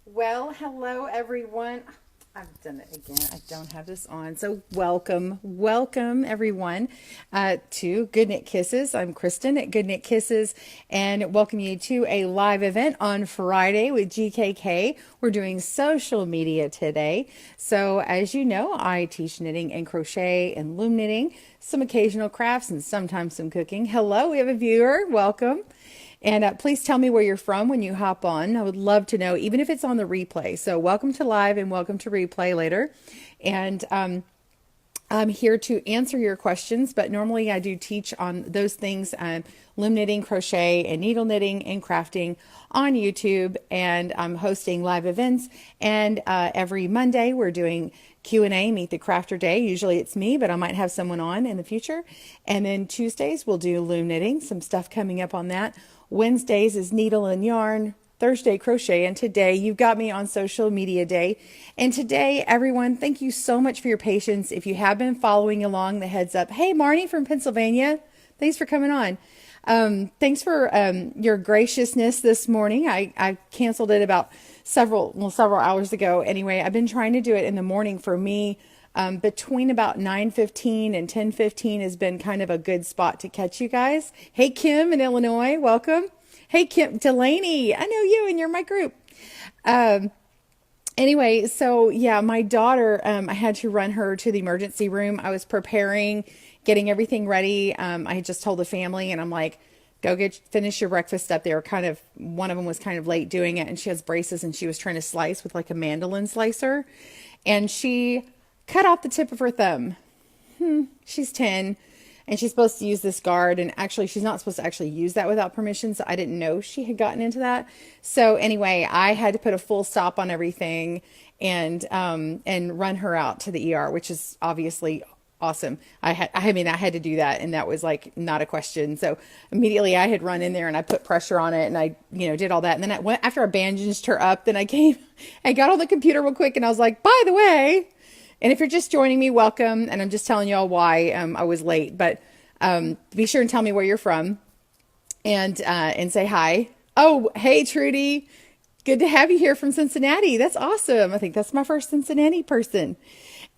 Well, hello everyone. I've done it again. I don't have this on. So, welcome everyone to Good Knit Kisses. I'm Kristen at Good Knit Kisses and welcome you to a live event on Friday with GKK. We're doing social media today. So, as you know, I teach knitting and crochet and loom knitting, some occasional crafts, and sometimes some cooking. Hello, we have a viewer. Welcome. And please tell me where you're from when you hop on. I would love to know, even if it's on the replay. So, welcome to live and welcome to replay later. And I'm here to answer your questions, but normally I do teach on those things, loom knitting, crochet, and needle knitting and crafting on YouTube. And I'm hosting live events. And every Monday we're doing Q&A, Meet the Crafter Day. Usually it's me, but I might have someone on in the future. And then Tuesdays we'll do loom knitting, some stuff coming up on that. Wednesdays is needle and yarn. Thursday crochet, and today you've got me on social media day. And today, everyone, thank you so much for your patience. If you have been following along, the heads up. Hey, Marnie from Pennsylvania, thanks for coming on. Thanks for your graciousness this morning. I canceled it about several hours ago. Anyway, I've been trying to do it in the morning for me. Between about 9:15 and 10:15 has been kind of a good spot to catch you guys. Hey, Kim in Illinois, welcome. Hey, Kim Delaney, I know you and you're my group. Anyway, so yeah, my daughter, I had to run her to the emergency room. I was preparing, getting everything ready. I had just told the family and I'm like, go finish your breakfast up there. One of them was kind of late doing it and she has braces and she was trying to slice with like a mandolin slicer and she cut off the tip of her thumb. She's 10. And she's supposed to use this guard, and actually she's not supposed to actually use that without permission, so I didn't know she had gotten into that. So anyway, I had to put a full stop on everything and run her out to the ER, which is obviously awesome. I had to do that, and that was like not a question. So immediately I had run in there and I put pressure on it and I did all that. And then after I bandaged her up, then I got on the computer real quick and I was like, by the way, and if you're just joining me, welcome. And I'm just telling y'all why I was late. But be sure and tell me where you're from and say hi. Oh, hey, Trudy. Good to have you here from Cincinnati. That's awesome. I think that's my first Cincinnati person.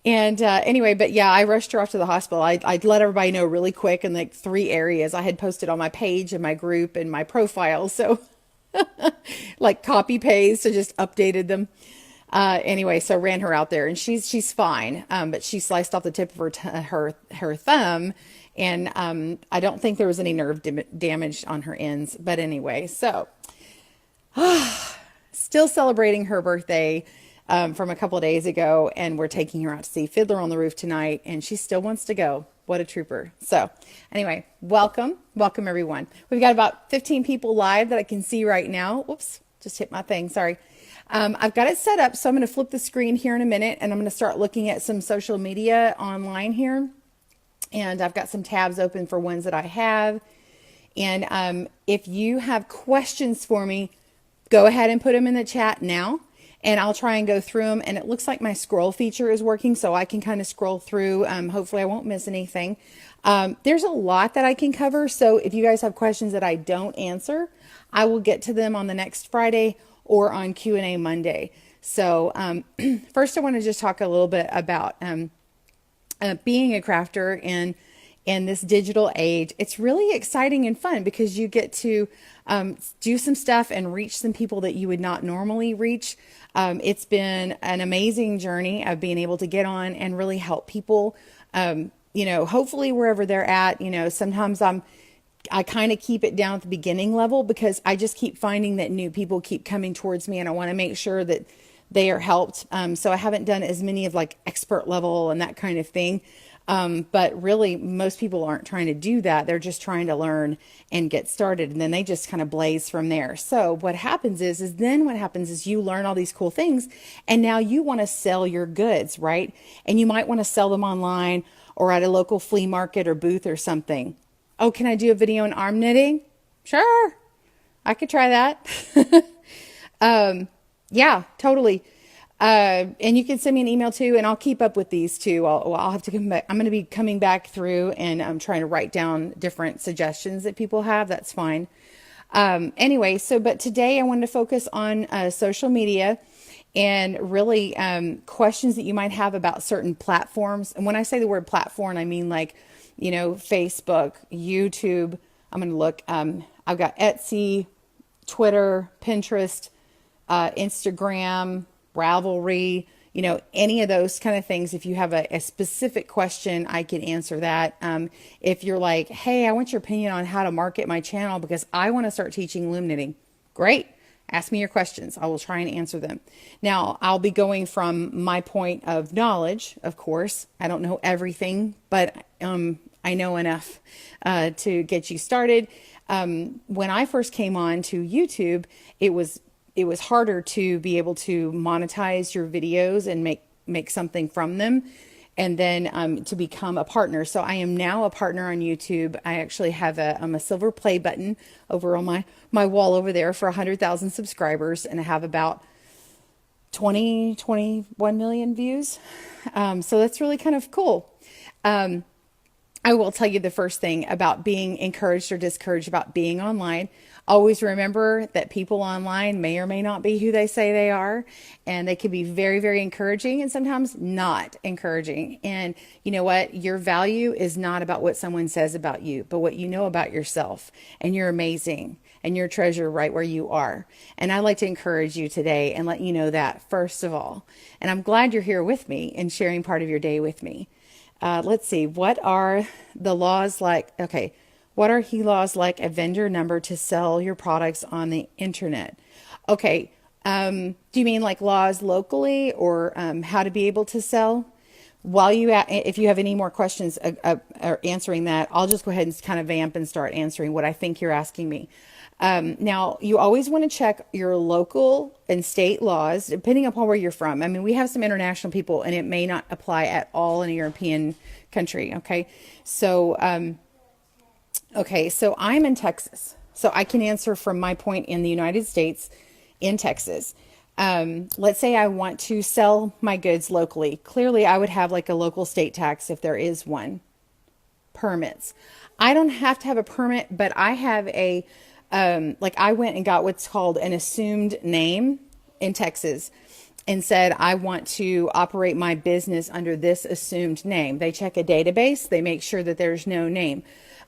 And anyway, but yeah, I rushed her off to the hospital. I'd let everybody know really quick in like 3 areas. I had posted on my page and my group and my profile. So like copy paste, so just updated them. Anyway, so ran her out there and she's fine. But she sliced off the tip of her thumb and, I don't think there was any nerve damage on her ends, but anyway, so, still celebrating her birthday, from a couple of days ago and we're taking her out to see Fiddler on the Roof tonight and she still wants to go. What a trooper. So anyway, welcome everyone. We've got about 15 people live that I can see right now. Whoops, just hit my thing. Sorry. I've got it set up, so I'm going to flip the screen here in a minute, and I'm going to start looking at some social media online here. And I've got some tabs open for ones that I have. And if you have questions for me, go ahead and put them in the chat now, and I'll try and go through them. And it looks like my scroll feature is working, so I can kind of scroll through. Hopefully I won't miss anything. There's a lot that I can cover, so if you guys have questions that I don't answer, I will get to them on the next Friday or on Q&A Monday. So first I want to just talk a little bit about being a crafter in this digital age. It's really exciting and fun because you get to do some stuff and reach some people that you would not normally reach. It's been an amazing journey of being able to get on and really help people, hopefully wherever they're at. Sometimes I kind of keep it down at the beginning level because I just keep finding that new people keep coming towards me and I want to make sure that they are helped. So I haven't done as many of like expert level and that kind of thing. But really most people aren't trying to do that. They're just trying to learn and get started. And then they just kind of blaze from there. So what happens is you learn all these cool things and now you want to sell your goods, right? And you might want to sell them online or at a local flea market or booth or something. Oh, can I do a video on arm knitting? Sure. I could try that. Yeah, totally. And you can send me an email too, and I'll keep up with these too. I'll have to come back. I'm going to be coming back through and I'm trying to write down different suggestions that people have. That's fine. Anyway, but today I wanted to focus on social media and really questions that you might have about certain platforms. And when I say the word platform, I mean like, Facebook, YouTube. I'm going to look. I've got Etsy, Twitter, Pinterest, Instagram, Ravelry, any of those kind of things. If you have a specific question, I can answer that. If you're like, hey, I want your opinion on how to market my channel because I want to start teaching loom knitting. Great. Ask me your questions. I will try and answer them. Now, I'll be going from my point of knowledge, of course. I don't know everything, but I know enough to get you started. When I first came on to YouTube, it was harder to be able to monetize your videos and make something from them, and then to become a partner. So I am now a partner on YouTube. I actually have a silver play button over on my wall over there for 100,000 subscribers, and I have about 21 million views. So that's really kind of cool. I will tell you the first thing about being encouraged or discouraged about being online. Always remember that people online may or may not be who they say they are, and they can be very, very encouraging and sometimes not encouraging. And you know what? Your value is not about what someone says about you, but what you know about yourself. And you're amazing, and you're a treasure right where you are. And I'd like to encourage you today and let you know that first of all. And I'm glad you're here with me and sharing part of your day with me. Let's see, what are the laws like? Okay, what are he laws like a vendor number to sell your products on the internet? Okay, do you mean like laws locally or how to be able to sell? If you have any more questions or answering that, I'll just go ahead and kind of vamp and start answering what I think you're asking me. Now, you always want to check your local and state laws, depending upon where you're from. I mean, we have some international people, and it may not apply at all in a European country. Okay, so so I'm in Texas, so I can answer from my point in the United States, in Texas. Let's say I want to sell my goods locally. Clearly, I would have like a local state tax if there is one. Permits. I don't have to have a permit, but I have I went and got what's called an assumed name in Texas and said, I want to operate my business under this assumed name. They check a database. They make sure that there's no name.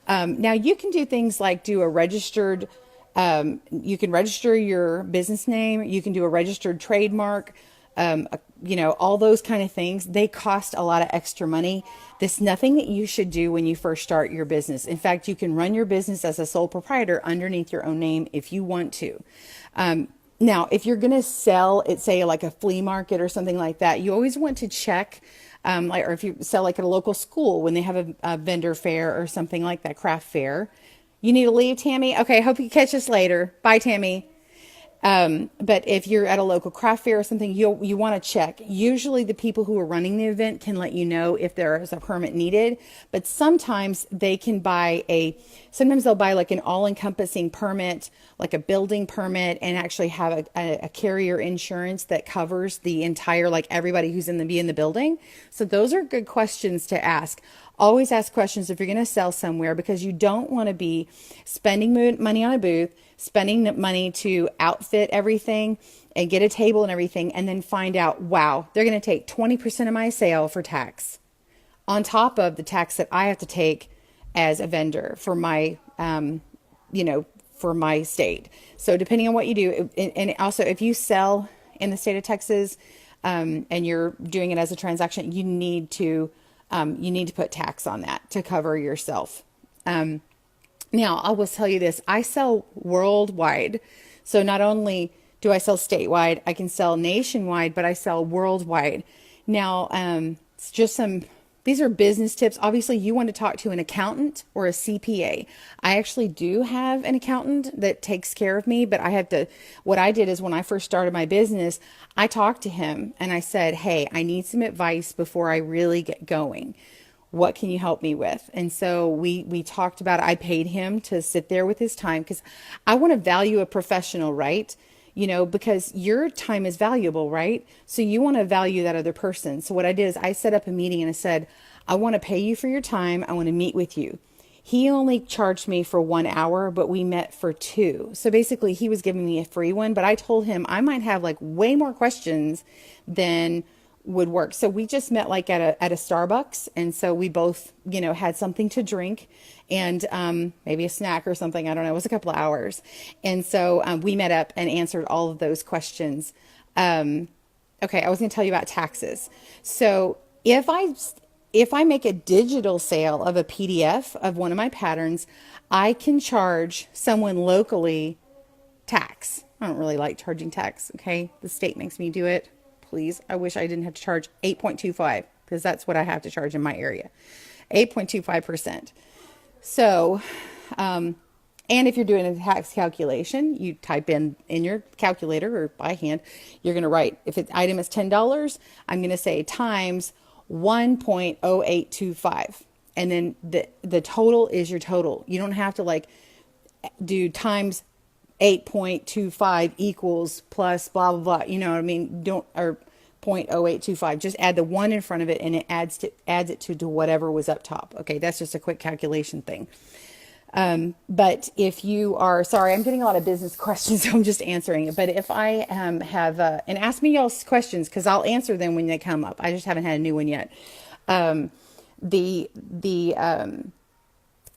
Now you can do things like do a registered, you can register your business name. You can do a registered trademark. All those kind of things. They cost a lot of extra money. There's nothing that you should do when you first start your business. In fact, you can run your business as a sole proprietor underneath your own name if you want to. Now, if you're going to sell at, say, like a flea market or something like that, you always want to check, or if you sell like at a local school when they have a vendor fair or something like that, craft fair. You need to leave, Tammy? Okay, hope you catch us later. Bye, Tammy. But if you're at a local craft fair or something, you want to check. Usually the people who are running the event can let you know if there is a permit needed, but sometimes they'll buy like an all-encompassing permit, like a building permit, and actually have a carrier insurance that covers the entire, like everybody who's in the building. So those are good questions to ask. Always ask questions if you're going to sell somewhere, because you don't want to be spending money on a booth, spending money to outfit everything and get a table and everything, and then find out, wow, they're going to take 20% of my sale for tax on top of the tax that I have to take as a vendor for my, for my state. So depending on what you do, and also if you sell in the state of Texas, and you're doing it as a transaction, you need to put tax on that to cover yourself. Now, I will tell you this. I sell worldwide. So not only do I sell statewide, I can sell nationwide, but I sell worldwide. Now, it's just these are business tips. Obviously, you want to talk to an accountant or a CPA. I actually do have an accountant that takes care of me, but what I did is when I first started my business, I talked to him and I said, hey, I need some advice before I really get going. What can you help me with? And so we talked about it. I paid him to sit there with his time because I want to value a professional, right? Because your time is valuable, right? So you want to value that other person. So what I did is I set up a meeting and I said, I want to pay you for your time. I want to meet with you. He only charged me for 1 hour, but we met for two. So basically, he was giving me a free one, but I told him I might have like way more questions than would work. So we just met like at a Starbucks, and so we both, had something to drink and maybe a snack or something. I don't know. It was a couple of hours, and so we met up and answered all of those questions. Okay, I was going to tell you about taxes. So if I make a digital sale of a PDF of one of my patterns, I can charge someone locally tax. I don't really like charging tax. Okay, the state makes me do it. Please, I wish I didn't have to charge 8.25 because that's what I have to charge in my area, 8.25%. So, and if you're doing a tax calculation, you type in your calculator or by hand, you're going to write, if the item is $10, I'm going to say times 1.0825. And then the total is your total. You don't have to like do times 8.25 equals plus blah, blah, blah. You know what I mean? Or 0.0825. Just add the one in front of it and it adds it to whatever was up top. Okay, that's just a quick calculation thing. But if you are, sorry, I'm getting a lot of business questions, so I'm just answering it. But if I have, and ask me y'all's questions because I'll answer them when they come up. I just haven't had a new one yet.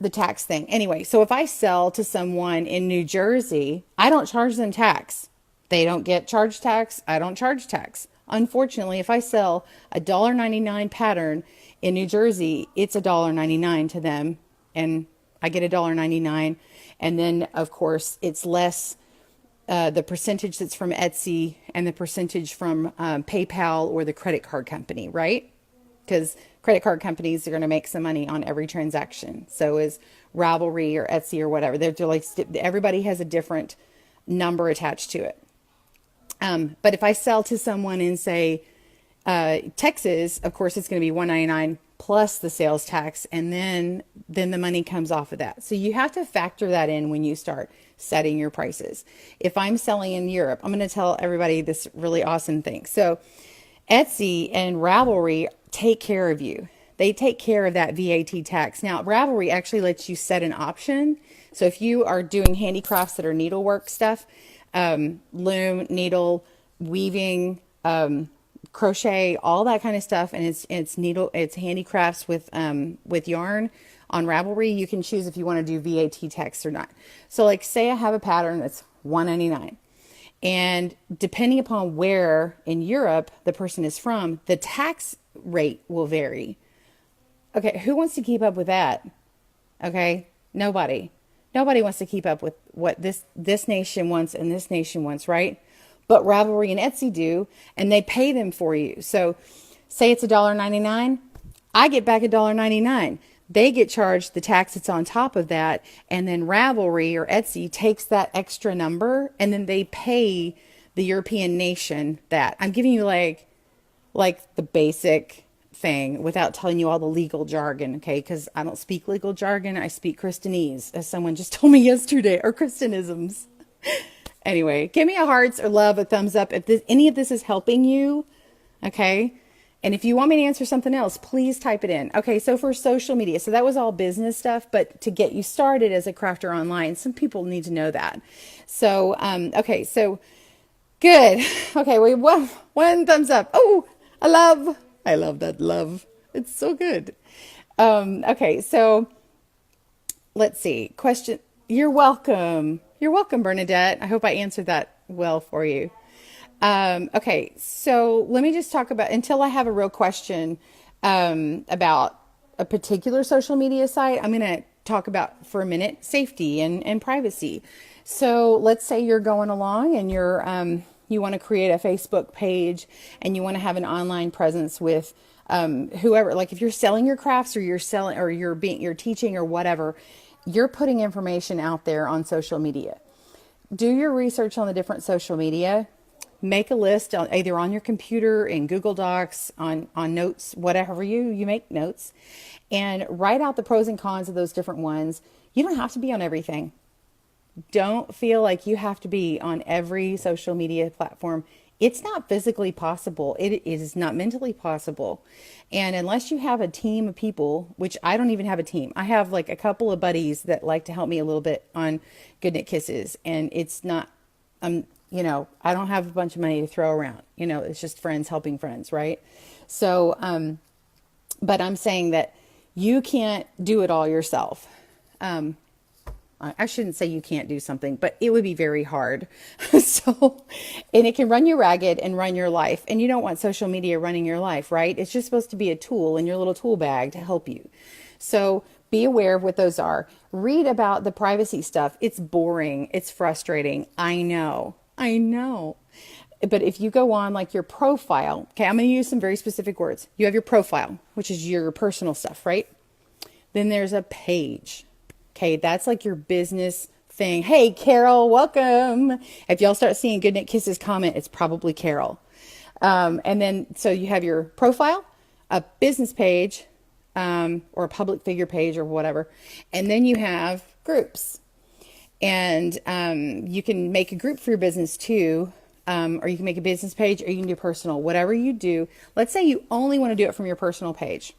The tax thing. Anyway, so if I sell to someone in New Jersey, I don't charge them tax. They don't get charged tax. I don't charge tax. Unfortunately, if I sell a $1.99 pattern in New Jersey, it's $1.99 to them, and I get $1.99. And then, of course, it's less the percentage that's from Etsy and the percentage from PayPal or the credit card company, right? Because credit card companies are going to make some money on every transaction. So is Ravelry or Etsy or whatever. They're like, everybody has a different number attached to it. But if I sell to someone in, say, Texas, of course, it's going to be $1.99 plus the sales tax, and then the money comes off of that. So you have to factor that in when you start setting your prices. If I'm selling in Europe, I'm going to tell everybody this really awesome thing. So Etsy and Ravelry take care of you. They take care of that VAT tax. Now, Ravelry actually lets you set an option. So if you are doing handicrafts that are needlework stuff, loom, needle, weaving, crochet, all that kind of stuff, and it's handicrafts with yarn on Ravelry, you can choose if you want to do VAT tax or not. So like say I have a pattern that's $1.99, and depending upon where in Europe the person is from, the tax rate will vary. Okay, who wants to keep up with that? Okay, nobody wants to keep up with what this nation wants and this nation wants, right? But Ravelry and Etsy do, and they pay them for you. So say it's $1.99, I get back $1.99. They get charged the tax that's on top of that, and then Ravelry or Etsy takes that extra number, and then they pay the European nation that. I'm giving you like the basic thing without telling you all the legal jargon, okay? Because I don't speak legal jargon. I speak Christianese, as someone just told me yesterday, or Christianisms. Anyway, give me a hearts or love, a thumbs up if any of this is helping you, okay? And if you want me to answer something else, please type it in. Okay, so for social media, so that was all business stuff, but to get you started as a crafter online, some people need to know that. So, okay, so good. Okay, we one thumbs up. Oh, I love that love. It's so good. Okay, so let's see. Question. You're welcome. You're welcome, Bernadette. I hope I answered that well for you. Okay, so let me just talk about, until I have a real question about a particular social media site, I'm going to talk about for a minute safety and privacy. So let's say you're going along and you want to create a Facebook page and you want to have an online presence with whoever, like if you're selling your crafts or you're teaching or whatever, you're putting information out there on social media. Do your research on the different social media. Make a list either on your computer, in Google Docs, on notes, whatever you make notes, and write out the pros and cons of those different ones. You don't have to be on everything. Don't feel like you have to be on every social media platform It's not physically possible. It is not mentally possible. And unless you have a team of people, which I don't even have a team, I have like a couple of buddies that like to help me a little bit on Good Knit Kisses. And it's not, I don't have a bunch of money to throw around. It's just friends helping friends, right? So, but I'm saying that you can't do it all yourself. I shouldn't say you can't do something, but it would be very hard. So, and it can run you ragged and run your life. And you don't want social media running your life, right? It's just supposed to be a tool in your little tool bag to help you. So be aware of what those are. Read about the privacy stuff. It's boring. It's frustrating. I know. But if you go on like your profile, okay, I'm going to use some very specific words. You have your profile, which is your personal stuff, right? Then there's a page. Okay, that's like your business thing. Hey, Carol, welcome. If y'all start seeing Good Knit Kisses comment, it's probably Carol. And then, so you have your profile, a business page, or a public figure page or whatever. And then you have groups. And you can make a group for your business too. Or you can make a business page, or you can do personal, whatever you do. Let's say you only want to do it from your personal page.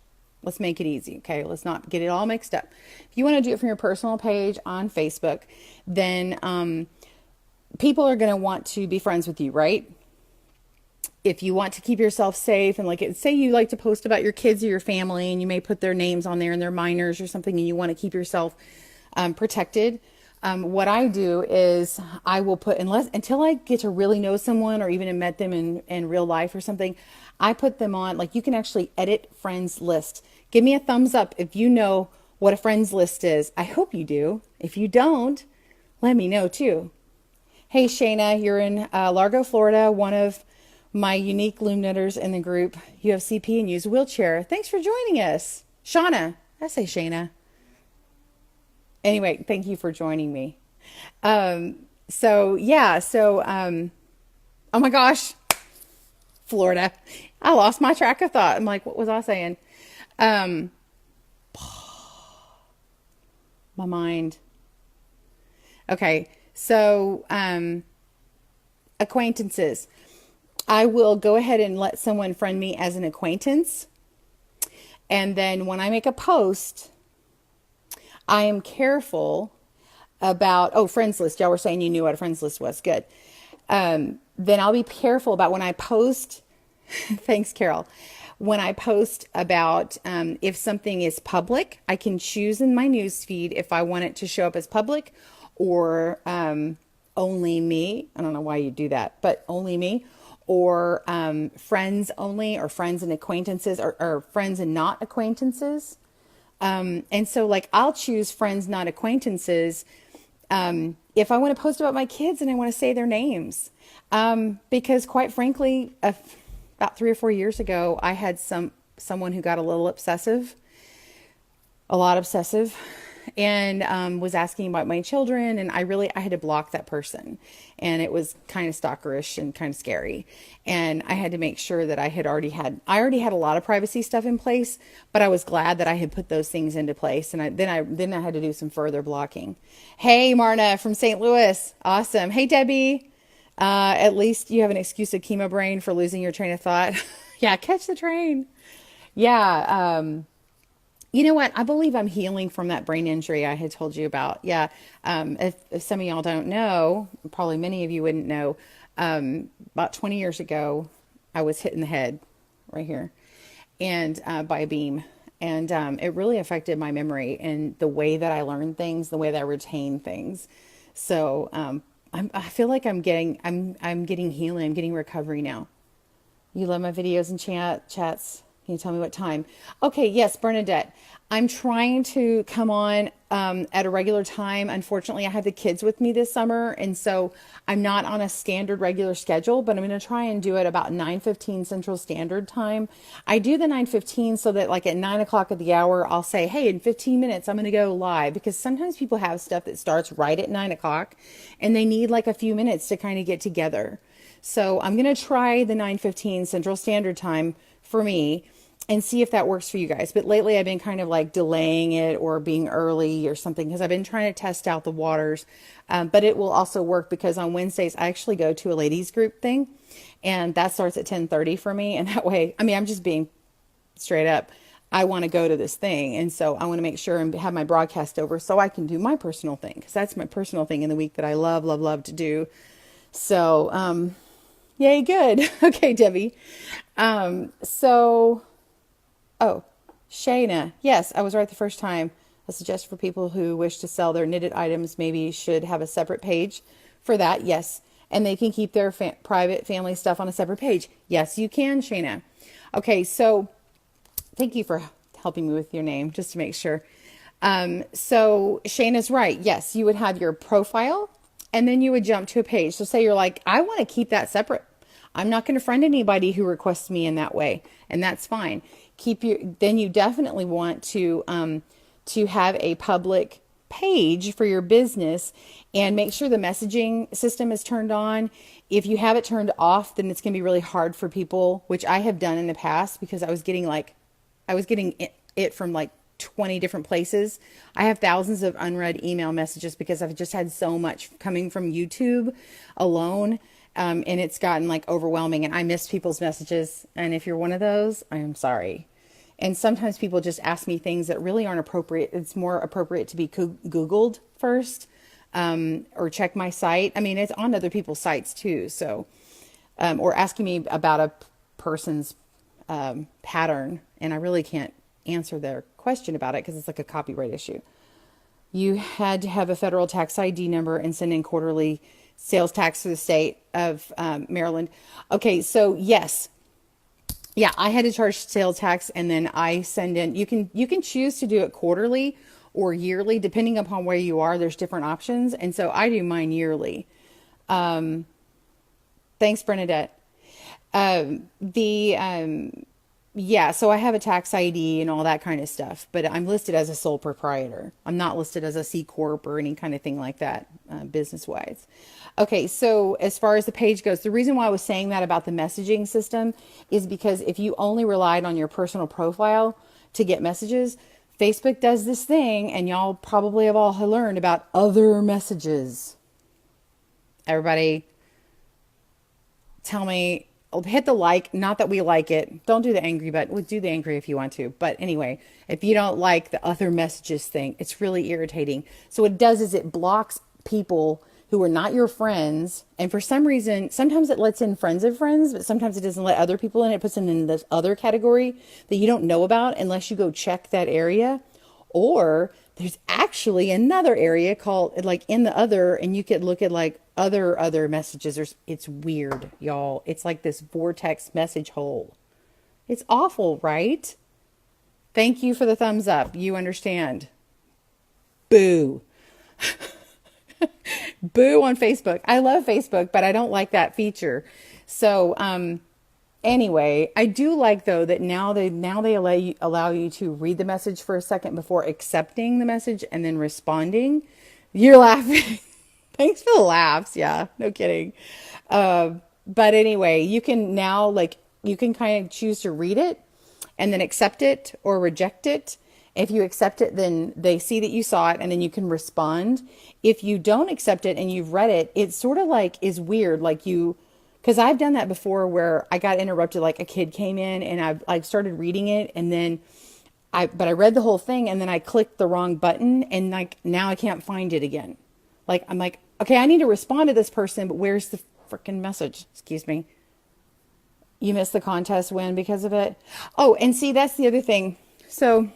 Let's make it easy. Okay. Let's not get it all mixed up. If you want to do it from your personal page on Facebook, then, people are going to want to be friends with you, right? If you want to keep yourself safe and say you like to post about your kids or your family, and you may put their names on there and they're minors or something, and you want to keep yourself, protected. What I do is I will put, until I get to really know someone or even have met them in real life or something, I put them on, like you can actually edit friends list. Give me a thumbs up if you know what a friends list is. I hope you do. If you don't, let me know too. Hey, Shayna, you're in Largo, Florida, one of my unique loom knitters in the group. You have CP and use a wheelchair. Thanks for joining us. Shauna, I say Shayna. Anyway, thank you for joining me. Oh my gosh, Florida. I lost my track of thought. I'm like, what was I saying? My mind. Okay. So, acquaintances. I will go ahead and let someone friend me as an acquaintance. And then when I make a post, I am careful about, friends list. Y'all were saying you knew what a friends list was. Good. Then I'll be careful about when I post. Thanks, Carol. When I post about, if something is public, I can choose in my news feed if I want it to show up as public or, only me. I don't know why you do that, but only me, or, friends only, or friends and acquaintances, or friends and not acquaintances. And so like I'll choose friends, not acquaintances. If I want to post about my kids and I want to say their names, because quite frankly, about 3 or 4 years ago, I had someone who got a lot obsessive, and, was asking about my children. And I had to block that person, and it was kind of stalkerish and kind of scary. And I had to make sure that I already had a lot of privacy stuff in place, but I was glad that I had put those things into place. And then I had to do some further blocking. Hey, Marna from St. Louis. Awesome. Hey, Debbie. At least you have an excuse of chemo brain for losing your train of thought. Yeah. Catch the train. Yeah. You know what? I believe I'm healing from that brain injury I had told you about. Yeah. If some of y'all don't know, probably many of you wouldn't know, about 20 years ago, I was hit in the head right here and, by a beam. And, it really affected my memory and the way that I learn things, the way that I retain things. So, I feel like I'm getting healing. I'm getting recovery now. You love my videos and chats. Can you tell me what time? Okay. Yes, Bernadette. I'm trying to come on, at a regular time. Unfortunately, I have the kids with me this summer. And so I'm not on a standard regular schedule, but I'm going to try and do it about 9:15 Central Standard Time. I do the 9:15 so that like at 9 o'clock at the hour, I'll say, hey, in 15 minutes, I'm going to go live, because sometimes people have stuff that starts right at 9 o'clock and they need like a few minutes to kind of get together. So I'm going to try the 9:15 Central Standard Time for me. and see if that works for you guys. But lately I've been kind of like delaying it or being early or something because I've been trying to test out the waters. But it will also work because on Wednesdays I actually go to a ladies group thing, and that starts at 10:30 for me. And that way, I mean, I'm just being straight up. I want to go to this thing. And so I want to make sure and have my broadcast over so I can do my personal thing, because that's my personal thing in the week that I love, love, love to do. So, yay, good. Okay, Debbie. So, oh, Shayna. Yes, I was right the first time. I suggest for people who wish to sell their knitted items, maybe should have a separate page for that. Yes. And they can keep their private family stuff on a separate page. Yes, you can, Shayna. Okay, so thank you for helping me with your name, just to make sure. So Shayna's right. Yes, you would have your profile and then you would jump to a page. So say you're like, I want to keep that separate. I'm not going to friend anybody who requests me in that way. And that's fine. Then you definitely want to have a public page for your business, and make sure the messaging system is turned on. If you have it turned off, then it's going to be really hard for people, which I have done in the past because I was getting it from like 20 different places. I have thousands of unread email messages because I've just had so much coming from YouTube alone. And it's gotten like overwhelming, and I miss people's messages. And if you're one of those, I am sorry. And sometimes people just ask me things that really aren't appropriate. It's more appropriate to be Googled first, or check my site. I mean, it's on other people's sites too. So, or asking me about a person's pattern, and I really can't answer their question about it because it's like a copyright issue. You had to have a federal tax ID number and send in quarterly sales tax to the state of Maryland. Okay, so yes. Yeah, I had to charge sales tax, and then I send in, you can choose to do it quarterly or yearly, depending upon where you are. There's different options. And so I do mine yearly. Thanks, Bernadette. Yeah, so I have a tax ID and all that kind of stuff, but I'm listed as a sole proprietor. I'm not listed as a C Corp or any kind of thing like that, business-wise. Okay, so as far as the page goes, the reason why I was saying that about the messaging system is because if you only relied on your personal profile to get messages, Facebook does this thing, and y'all probably have all learned about other messages. Everybody, tell me. Hit the like, not that we like it. Don't do the angry button. We'll do the angry if you want to. But anyway, if you don't like the other messages thing, it's really irritating. So what it does is it blocks people who are not your friends. And for some reason, sometimes it lets in friends of friends, but sometimes it doesn't let other people in. It puts them in this other category that you don't know about unless you go check that area. Or there's actually another area called like in the other, and you could look at like other messages. It's weird, y'all. It's like this vortex message hole. It's awful, right? Thank you for the thumbs up. You understand. Boo. Boo on Facebook. I love Facebook, but I don't like that feature. So, anyway, I do like though that now they allow you to read the message for a second before accepting the message and then responding. You're laughing. Thanks for the laughs. Yeah, no kidding. But anyway, you can now you can kind of choose to read it and then accept it or reject it. If you accept it, then they see that you saw it and then you can respond. If you don't accept it and you've read it, it sort of like is weird. Because I've done that before where I got interrupted, like a kid came in and I like started reading it, and then I read the whole thing and then I clicked the wrong button, and like now I can't find it again. Like, I'm like, okay, I need to respond to this person, but where's the freaking message? Excuse me. You missed the contest win because of it. Oh, and see, that's the other thing. So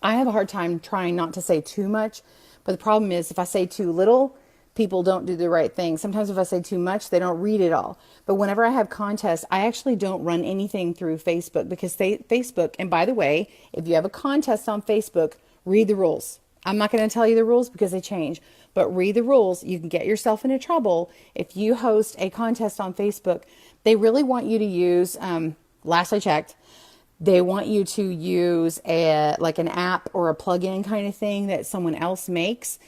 I have a hard time trying not to say too much, but the problem is if I say too little, people don't do the right thing. Sometimes if I say too much, they don't read it all. But whenever I have contests, I actually don't run anything through Facebook because Facebook, and by the way, if you have a contest on Facebook, read the rules. I'm not going to tell you the rules because they change, but read the rules. You can get yourself into trouble if you host a contest on Facebook. They really want you to use, last I checked, they want you to use an app or a plugin kind of thing that someone else makes,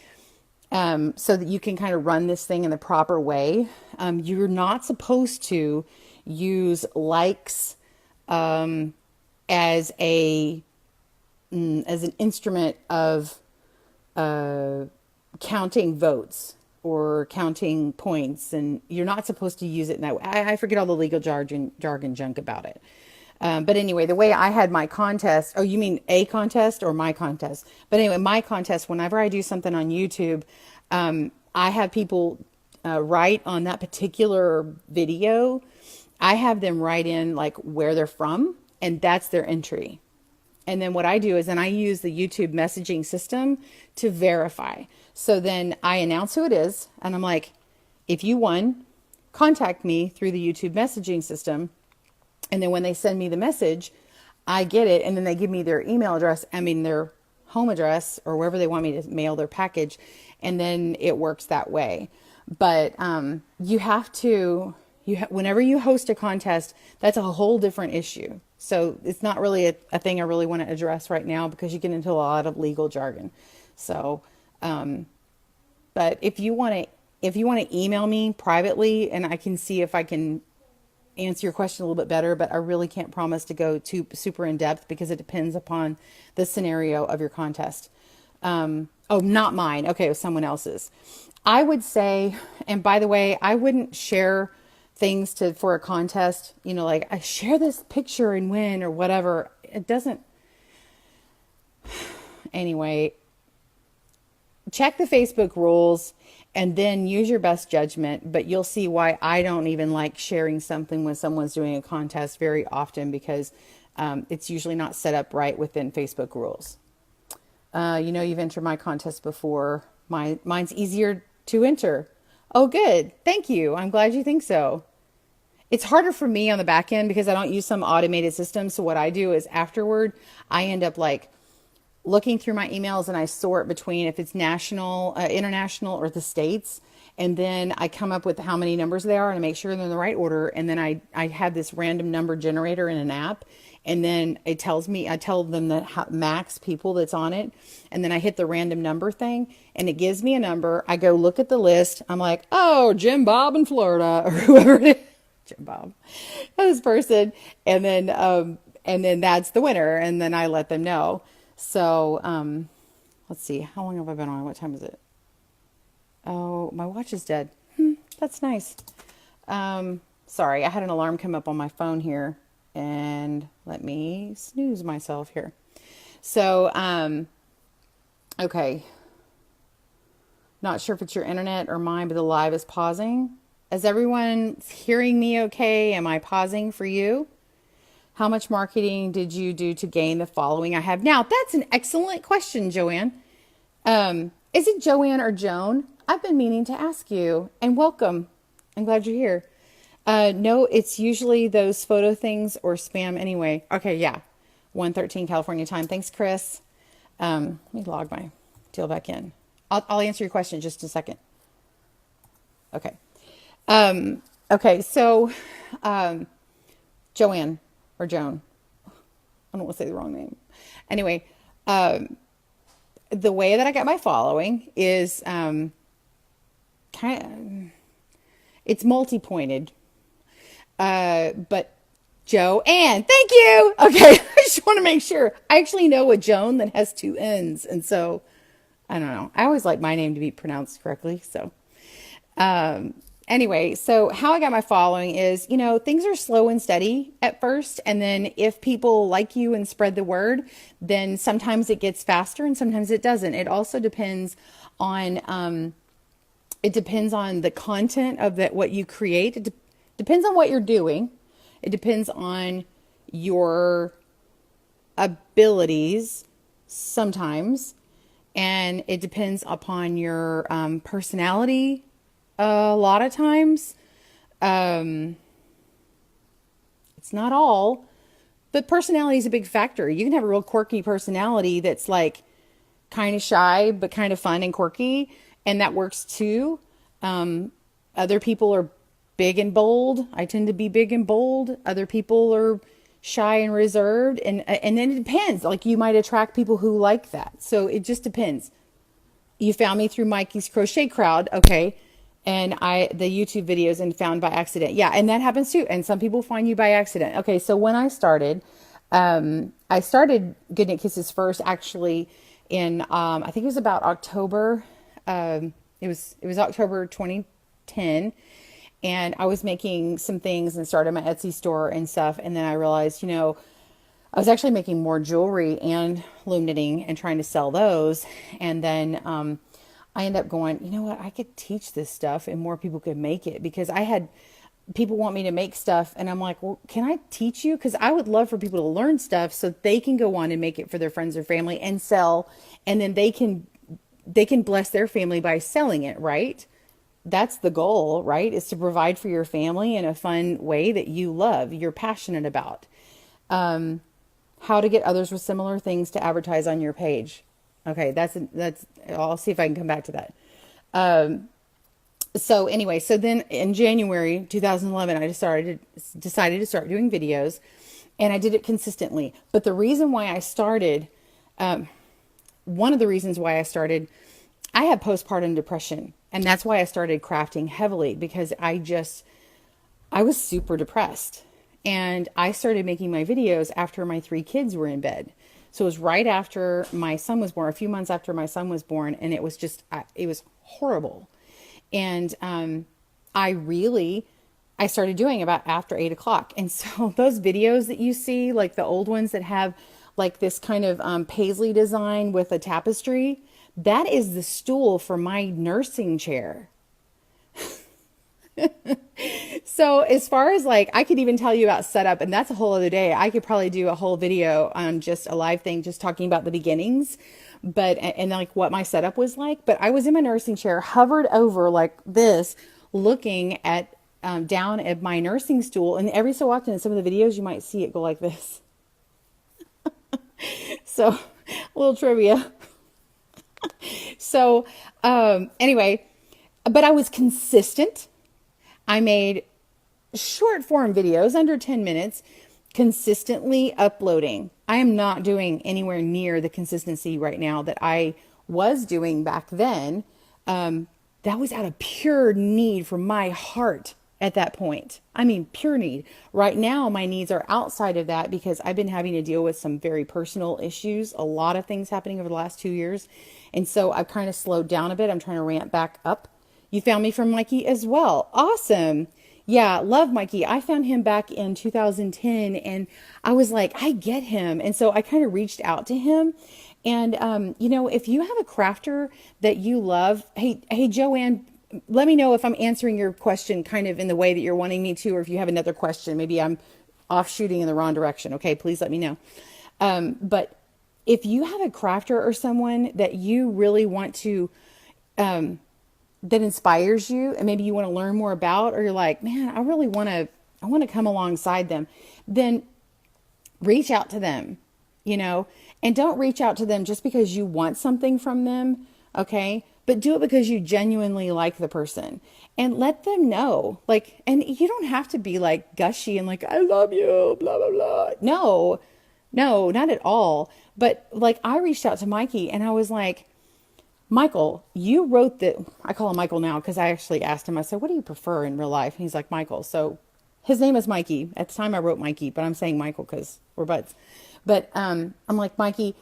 so that you can kind of run this thing in the proper way. You're not supposed to use likes, as a as an instrument of counting votes or counting points, and you're not supposed to use it in that way. I forget all the legal jargon junk about it. But anyway, the way I had my contest, oh, you mean a contest or my contest? But anyway, my contest, whenever I do something on YouTube, I have people write on that particular video. I have them write in like where they're from, and that's their entry. And then what I do is then I use the YouTube messaging system to verify. So then I announce who it is, and I'm like, if you won, contact me through the YouTube messaging system. And then when they send me the message, I get it, and then they give me their email address, their home address, or wherever they want me to mail their package, and then it works that way. But you have to, whenever you host a contest, that's a whole different issue. So it's not really a thing I really want to address right now because you get into a lot of legal jargon. So, but if you want to email me privately, and I can see if I can answer your question a little bit better, but I really can't promise to go too super in depth because it depends upon the scenario of your contest. Oh, not mine. Okay, it was someone else's. I would say, and by the way, I wouldn't share things for a contest, like I share this picture and win or whatever. It doesn't. Anyway, check the Facebook rules and then use your best judgment, but you'll see why I don't even like sharing something when someone's doing a contest very often, because it's usually not set up right within Facebook rules. You've entered my contest before. Mine's easier to enter. Oh, good. Thank you. I'm glad you think so. It's harder for me on the back end because I don't use some automated system. So what I do is afterward, I end up like looking through my emails and I sort between if it's national, international, or the states. And then I come up with how many numbers they are and I make sure they're in the right order. And then I have this random number generator in an app. And then it tells me, I tell them the max people that's on it. And then I hit the random number thing and it gives me a number. I go look at the list. I'm like, oh, Jim Bob in Florida, or whoever it is. Jim Bob, this person. And then that's the winner. And then I let them know. So, let's see. How long have I been on? What time is it? Oh, my watch is dead. That's nice. Sorry, I had an alarm come up on my phone here. And let me snooze myself here. So, okay. Not sure if it's your internet or mine, but the live is pausing. Is everyone hearing me okay? Am I pausing for you? How much marketing did you do to gain the following I have now? That's an excellent question, Joanne. Is it Joanne or Joan? I've been meaning to ask you, and welcome. I'm glad you're here. No, it's usually those photo things or spam anyway. Okay, yeah. 1:13 California time. Thanks, Chris. Let me log my deal back in. I'll answer your question in just a second. Okay. Okay, so Joanne or Joan. I don't want to say the wrong name. Anyway, the way that I got my following is it's multi-pointed. But Joanne, thank you. Okay, I just want to make sure. I actually know a Joan that has two N's, and so I don't know. I always like my name to be pronounced correctly. So, anyway, so how I got my following is, things are slow and steady at first, and then if people like you and spread the word, then sometimes it gets faster and sometimes it doesn't. It also depends on the content of what you create. It depends on what you're doing. It depends on your abilities sometimes. And it depends upon your personality a lot of times. It's not all, but personality is a big factor. You can have a real quirky personality that's like kind of shy, but kind of fun and quirky. And that works too. Other people are big and bold. I tend to be big and bold. Other people are shy and reserved. And then it depends. Like you might attract people who like that. So it just depends. You found me through Mikey's Crochet Crowd. Okay. And the YouTube videos and found by accident. Yeah. And that happens too. And some people find you by accident. Okay. So when I started, I started Goodnight Kisses first actually in, I think it was about October. It was October 2010, and I was making some things and started my Etsy store and stuff. And then I realized, I was actually making more jewelry and loom knitting and trying to sell those. And then I ended up going, you know what, I could teach this stuff and more people could make it, because I had people want me to make stuff. And I'm like, well, can I teach you? Because I would love for people to learn stuff so they can go on and make it for their friends or family and sell. And then they can bless their family by selling it, right? That's the goal, right? Is to provide for your family in a fun way that you love, you're passionate about. How to get others with similar things to advertise on your page. Okay, that's. I'll see if I can come back to that. So anyway, so then in January 2011, I decided to start doing videos, and I did it consistently. But the reason why I started, one of the reasons why I started, I had postpartum depression, and that's why I started crafting heavily, because I was super depressed. And I started making my videos after my 3 kids were in bed. So it was right after my son was born, a few months after my son was born. And it was it was horrible. And I started doing about after 8 o'clock. And so those videos that you see, like the old ones that have like this kind of paisley design with a tapestry, that is the stool for my nursing chair. So as far as like, I could even tell you about setup, and that's a whole other day. I could probably do a whole video on just a live thing, just talking about the beginnings, and like what my setup was like. But I was in my nursing chair, hovered over like this, looking at, down at my nursing stool. And every so often in some of the videos, you might see it go like this. So a little trivia. So, anyway, but I was consistent. I made short form videos under 10 minutes, consistently uploading. I am not doing anywhere near the consistency right now that I was doing back then. That was out of pure need from my heart at that point. I mean, pure need. Right now, my needs are outside of that because I've been having to deal with some very personal issues, a lot of things happening over the last 2 years. And so I've kind of slowed down a bit. I'm trying to ramp back up. You found me from Mikey as well. Awesome. Yeah, love Mikey. I found him back in 2010 and I was like, I get him. And so I kind of reached out to him. And, if you have a crafter that you love, hey, Joanne, let me know if I'm answering your question kind of in the way that you're wanting me to, or if you have another question. Maybe I'm off shooting in the wrong direction. Okay, please let me know. But if you have a crafter or someone that you really want to, that inspires you, and maybe you want to learn more about, or you're like, man, I want to come alongside them, then reach out to them, and don't reach out to them just because you want something from them. Okay. But do it because you genuinely like the person, and let them know, like, and you don't have to be like gushy and like, I love you, blah, blah, blah. No, not at all. But like, I reached out to Mikey and I was like, Michael, you wrote I call him Michael now because I actually asked him, I said, what do you prefer in real life? And he's like, Michael. So his name is Mikey. At the time I wrote Mikey, but I'm saying Michael because we're buds. But I'm like, Mikey,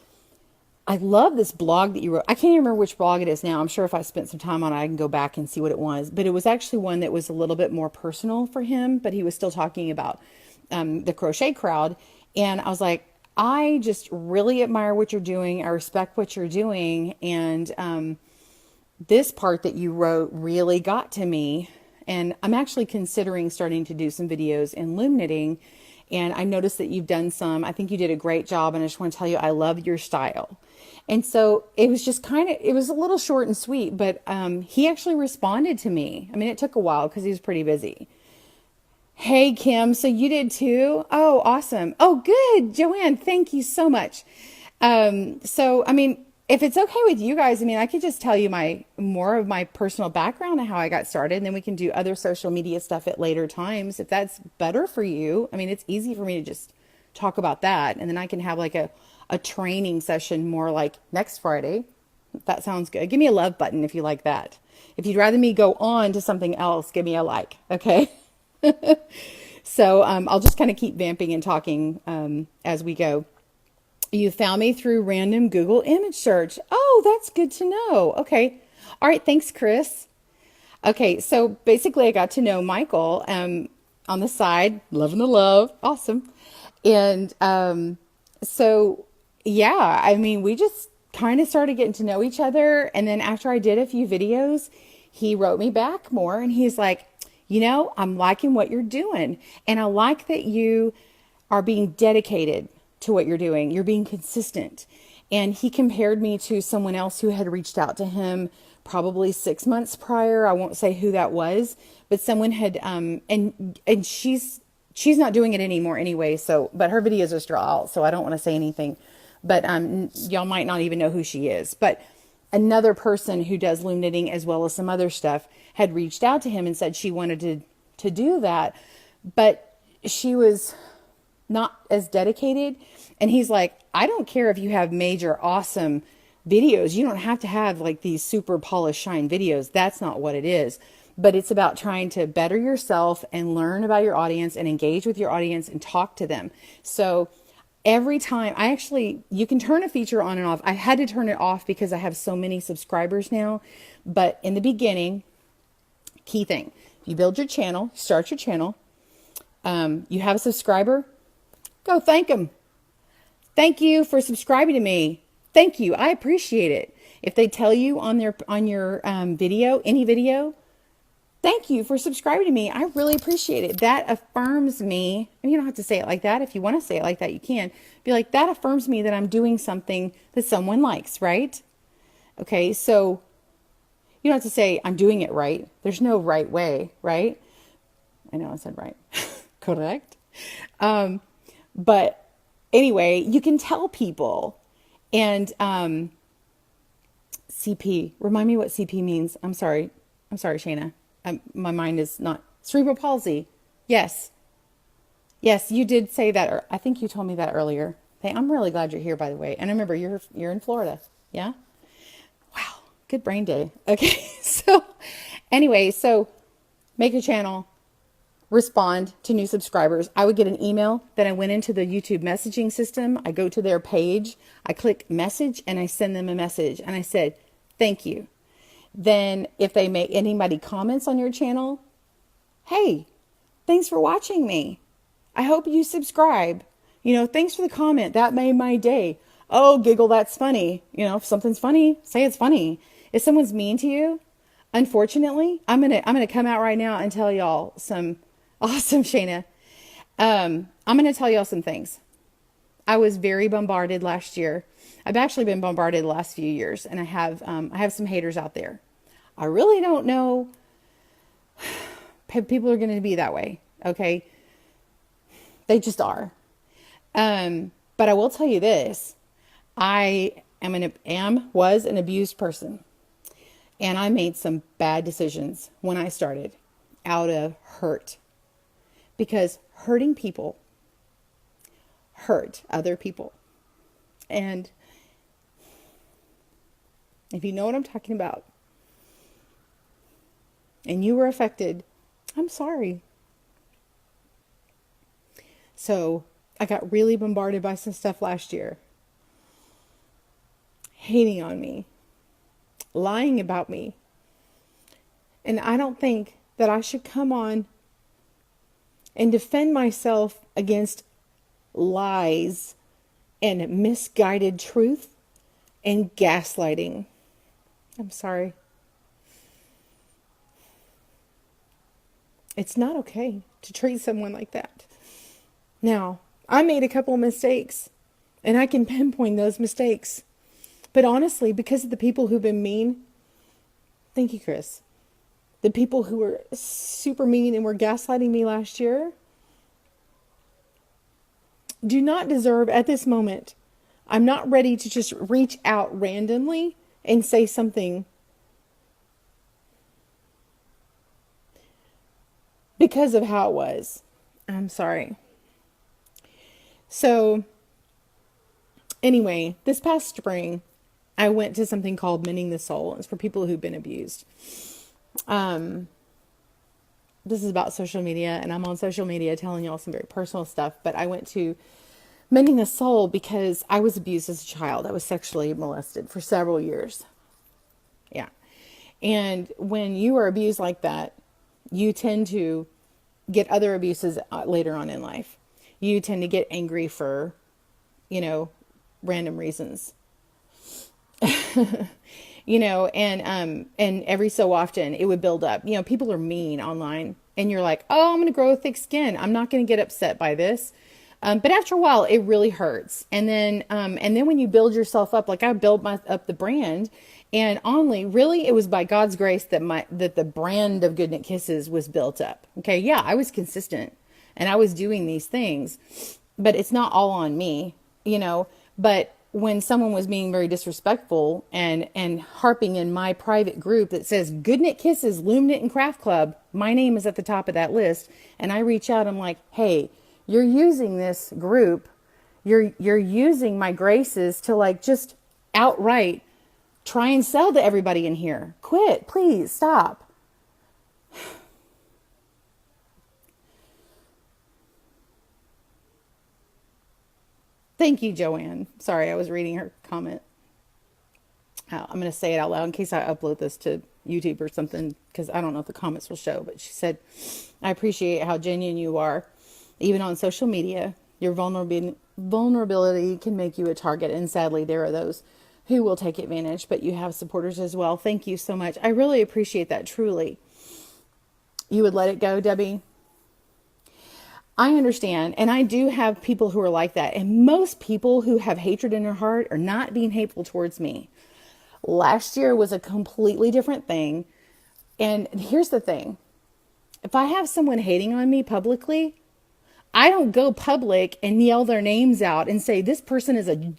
I love this blog that you wrote. I can't even remember which blog it is now. I'm sure if I spent some time on it, I can go back and see what it was. But it was actually one that was a little bit more personal for him, but he was still talking about the crochet crowd. And I was like, I just really admire what you're doing. I respect what you're doing. And this part that you wrote really got to me. And I'm actually considering starting to do some videos in loom knitting. And I noticed that you've done some. I think you did a great job. And I just want to tell you, I love your style. And so it was just it was a little short and sweet. But he actually responded to me. I mean, it took a while because he was pretty busy. Hey, Kim, so you did too? Oh, awesome. Oh, good. Joanne, thank you so much. So, I mean, if it's okay with you guys, I mean, I could just tell you more of my personal background and how I got started, and then we can do other social media stuff at later times if that's better for you. I mean, it's easy for me to just talk about that, and then I can have like a training session more like next Friday. If that sounds good. Give me a love button if you like that. If you'd rather me go on to something else, give me a like, okay? So I'll just kind of keep vamping and talking as we go. You found me through random Google image search. Oh, that's good to know. Okay. All right. Thanks, Chris. Okay. So basically, I got to know Michael on the side, loving the love. Awesome. And so, yeah, I mean, we just kind of started getting to know each other. And then after I did a few videos, he wrote me back more and he's like, I'm liking what you're doing. And I like that you are being dedicated to what you're doing. You're being consistent. And he compared me to someone else who had reached out to him probably 6 months prior. I won't say who that was, but someone had, and she's not doing it anymore anyway. So, but her videos are still out. So I don't want to say anything, but, y'all might not even know who she is, but another person who does loom knitting as well as some other stuff had reached out to him and said she wanted to do that, but she was not as dedicated. And he's like, I don't care if you have major awesome videos. You don't have to have like these super polished shine videos. That's not what it is. But it's about trying to better yourself and learn about your audience and engage with your audience and talk to them. So every time you can turn a feature on and off. I had to turn it off because I have so many subscribers now. But in the beginning, key thing, you build your channel, start your channel. You have a subscriber, go thank them. Thank you for subscribing to me. Thank you. I appreciate it. If they tell you on your video, any video, thank you for subscribing to me. I really appreciate it. That affirms me. And you don't have to say it like that. If you want to say it like that, you can. Be like, that affirms me that I'm doing something that someone likes, right? Okay, so you don't have to say I'm doing it right. There's no right way, right? I know I said right. Correct. But anyway, you can tell people. And CP, remind me what CP means. I'm sorry, Shayna. My mind is not cerebral palsy. Yes, you did say that. Or I think you told me that earlier. Hey, I'm really glad you're here, by the way. And remember, you're in Florida. Yeah. Wow, good brain day. Okay, so anyway, so make a channel. Respond to new subscribers. I would get an email. Then I went into the YouTube messaging system. I go to their page. I click message and I send them a message. And I said, thank you. Then if anybody comments on your channel, hey, thanks for watching me. I hope you subscribe. Thanks for the comment. That made my day. Oh, giggle, that's funny. If something's funny, say it's funny. If someone's mean to you, unfortunately, I'm gonna come out right now and tell y'all some awesome, Shayna. I'm going to tell y'all some things. I was very bombarded last year. I've actually been bombarded the last few years, and I have some haters out there. I really don't know. People are going to be that way. Okay. They just are. But I will tell you this. I was an abused person, and I made some bad decisions when I started out of hurt. Because hurting people hurt other people. And if you know what I'm talking about, and you were affected, I'm sorry. So I got really bombarded by some stuff last year. Hating on me. Lying about me. And I don't think that I should come on and defend myself against lies and misguided truth and gaslighting. I'm sorry. It's not okay to treat someone like that. Now, I made a couple of mistakes, and I can pinpoint those mistakes. But honestly, because of the people who've been mean, thank you, Chris. The people who were super mean and were gaslighting me last year do not deserve at this moment. I'm not ready to just reach out randomly and say something because of how it was. I'm sorry. So anyway, this past spring, I went to something called Mending the Soul. It's for people who've been abused. this is about social media, and I'm on social media telling y'all some very personal stuff, but I went to Mending the Soul because I was abused as a child. I was sexually molested for several years. Yeah. And when you are abused like that, you tend to get other abuses later on in life. You tend to get angry for, random reasons. And every so often it would build up. People are mean online, and you're like, oh, I'm going to grow a thick skin. I'm not going to get upset by this. But after a while, it really hurts. And then when you build yourself up, like I built up the brand, and only really it was by God's grace that the brand of Good Knit Kisses was built up. Okay, yeah, I was consistent, and I was doing these things, but it's not all on me, But when someone was being very disrespectful and harping in my private group that says Good Knit Kisses, Loom Knit and Craft Club, my name is at the top of that list, and I reach out, I'm like, hey, you're using this group, you're using my graces to like just outright try and sell to everybody in here. Quit, please, stop. Thank you, Joanne. Sorry, I was reading her comment. I'm going to say it out loud in case I upload this to YouTube or something, because I don't know if the comments will show, but she said, I appreciate how genuine you are. Even on social media, your vulnerability can make you a target, and sadly, there are those who will take advantage, but you have supporters as well. Thank you so much. I really appreciate that, truly. You would let it go, Debbie? I understand, and I do have people who are like that, and most people who have hatred in their heart are not being hateful towards me. Last year was a completely different thing, and here's the thing. If I have someone hating on me publicly, I don't go public and yell their names out and say, this person is a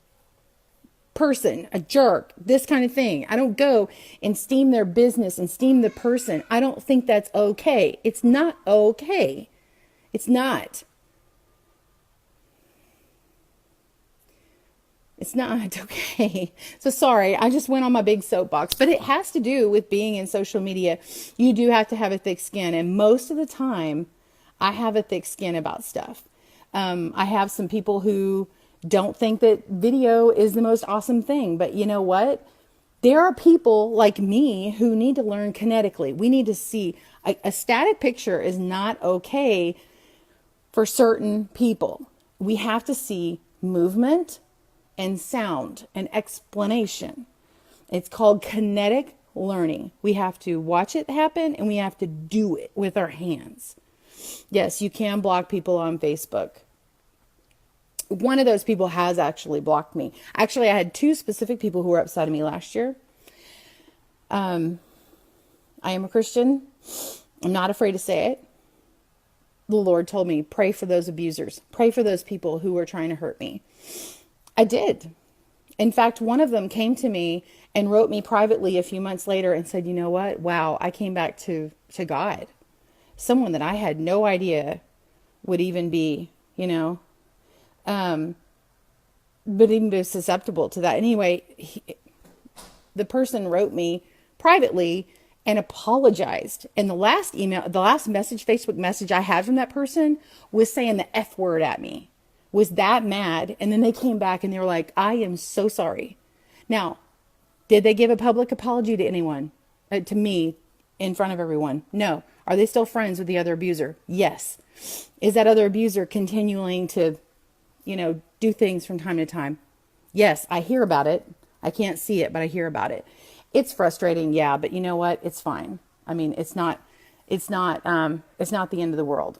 jerk, this kind of thing. I don't go and steam their business and steam the person. I don't think that's okay. It's not okay. It's not. It's not okay. So sorry, I just went on my big soapbox, but it has to do with being in social media. You do have to have a thick skin, and most of the time I have a thick skin about stuff. I have some people who don't think that video is the most awesome thing, but you know what? There are people like me who need to learn kinetically. We need to see a static picture is not okay for certain people. We have to see movement and sound and explanation. It's called kinetic learning. We have to watch it happen, and we have to do it with our hands. Yes, you can block people on Facebook. One of those people has actually blocked me. Actually, I had two specific people who were upset at me last year. I am a Christian. I'm not afraid to say it. The Lord told me, pray for those abusers. Pray for those people who were trying to hurt me. I did. In fact, one of them came to me and wrote me privately a few months later and said, you know what? Wow, I came back to God. Someone that I had no idea would even be, but even be susceptible to that. Anyway, the person wrote me privately and apologized. And the last message, Facebook message I had from that person was saying the F word at me, was that mad. And then they came back and they were like, I am so sorry. Now, did they give a public apology to anyone, to me, in front of everyone? No. Are they still friends with the other abuser? Yes. Is that other abuser continuing to, do things from time to time? Yes, I hear about it. I can't see it, but I hear about it. It's frustrating, yeah, but you know what? It's fine. I mean, it's not the end of the world.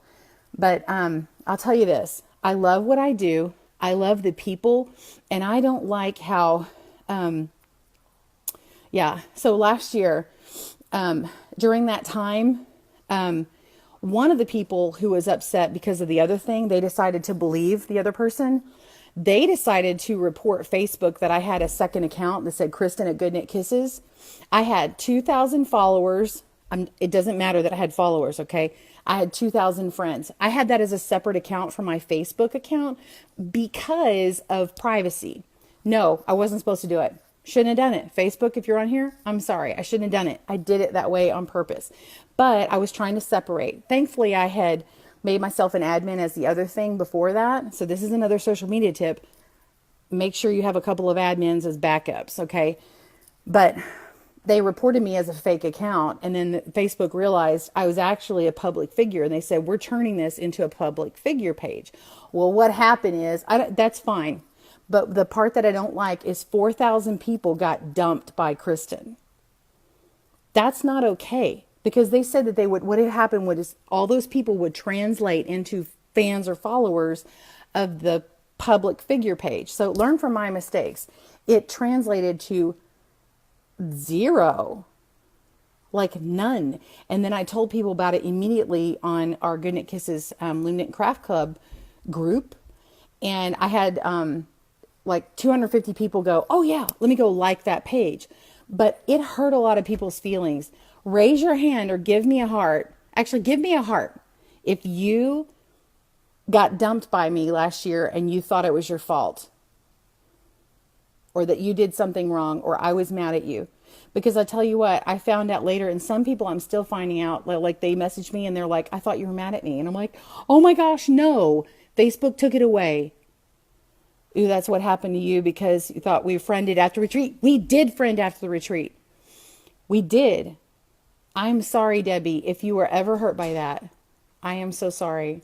But I'll tell you this. I love what I do. I love the people, and I don't like how, So last year, during that time, one of the people who was upset because of the other thing, they decided to believe the other person. They decided to report Facebook that I had a second account that said Kristen at Good Knit Kisses. I had 2,000 followers. It doesn't matter that I had followers, okay? I had 2,000 friends. I had that as a separate account from my Facebook account because of privacy. No, I wasn't supposed to do it. Shouldn't have done it. Facebook, if you're on here, I'm sorry. I shouldn't have done it. I did it that way on purpose. But I was trying to separate. Thankfully, I had made myself an admin as the other thing before that. So this is another social media tip. Make sure you have a couple of admins as backups, okay? But they reported me as a fake account, and then Facebook realized I was actually a public figure, and they said, we're turning this into a public figure page. Well, what happened is, that's fine. But the part that I don't like is 4,000 people got dumped by Kristen. That's not okay, because they said that what had happened was all those people would translate into fans or followers of the public figure page. So learn from my mistakes. It translated to 0, like none. And then I told people about it immediately on our Good Knit Kisses Loom Knit and Craft Club group. And I had like 250 people go, oh yeah, let me go like that page. But it hurt a lot of people's feelings. Raise your hand or give me a heart. Actually, give me a heart if you got dumped by me last year and you thought it was your fault, or that you did something wrong, or I was mad at you. Because I tell you what, I found out later, and some people I'm still finding out, like they message me and they're like, I thought you were mad at me. And I'm like, oh my gosh, no, Facebook took it away. Ooh, that's what happened to you because you thought we friended after retreat. We did friend after the retreat. We did. I'm sorry, Debbie, if you were ever hurt by that. I am so sorry.